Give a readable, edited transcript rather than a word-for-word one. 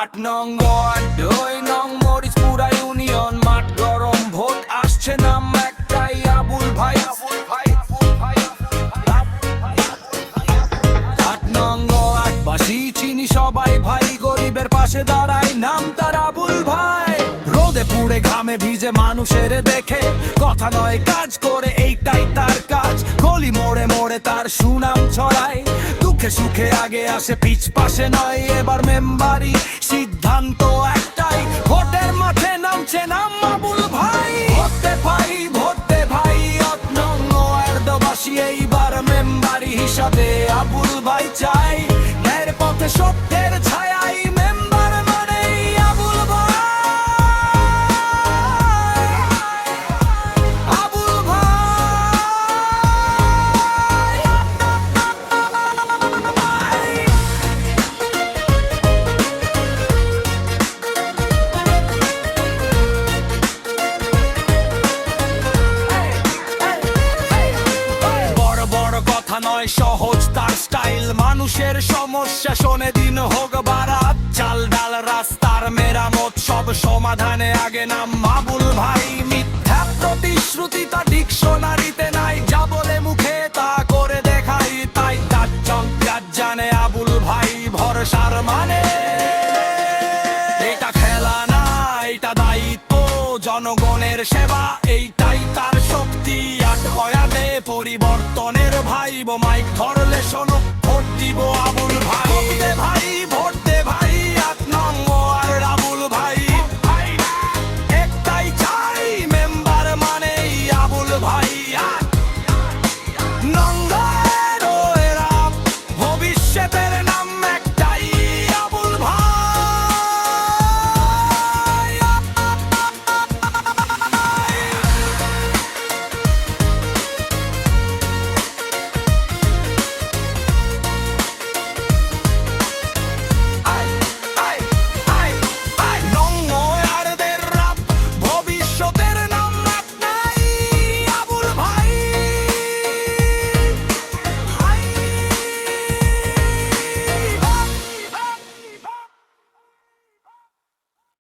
8 নং ওয়ার্ড 2 নং মরিচপুরা ইউনিয়ন, মাঠ গরম, ভোট আসছে, নাম একটাই, আবুল ভাই। 8 নং ওয়ার্ড বাসী চিনি সবাই ভাই, গরিবের পাশে দাঁড়ায়, নাম তার আবুল ভাই। রোদে পুড়ে ঘামে ভিজে মানুষের দেখে, কথা নয় কাজ করে, এইটাই তার কাজ। গলি মোড়ে মোড়ে তার সুনাম ছড়ায়, দুঃখে সুখে আগে আসে, পিছ পাশে নয়। এবার মেম্বারি সিদ্ধান্ত একটাই, ভোটের মাঠে নামছে, নাম আবুল ভাই। ভোটে ভাই, ভোটে ভাই, 8 নং ওয়ার্ডবাসী এইবার মেম্বারি হিসাবে আবুল ভাই চাই। ন্যায়ের পথে সত্যের ছায়াই, মেম্বার মানেই আবুল ভাই। আবুল ভাই। বড় বড় কথা নয়, সহজ তার স্টাইল, মানুষের সমস্যা শোনে, দিন হোক বারাত, চাল ডাল রাস্তার মেরামত, সব সমাধানে আগে নাম আবুল ভাই। মিথ্যা প্রতিশ্রুতি তা ডিকশনারিতে নাই, যা বলে মুখে তা করে দেখাই, তাই তার চমকার জানে আবুল ভাই ভরসার মানে। এটা খেলা না, এটা দায়িত্ব, জনগণের সেবা, এইটাই তার শক্তি। 8 ওয়ার্ডে পরিবর্তনের ভাই, মাইক ধরলে শোনো, ভোট দিব আবুল ভাই। ভোট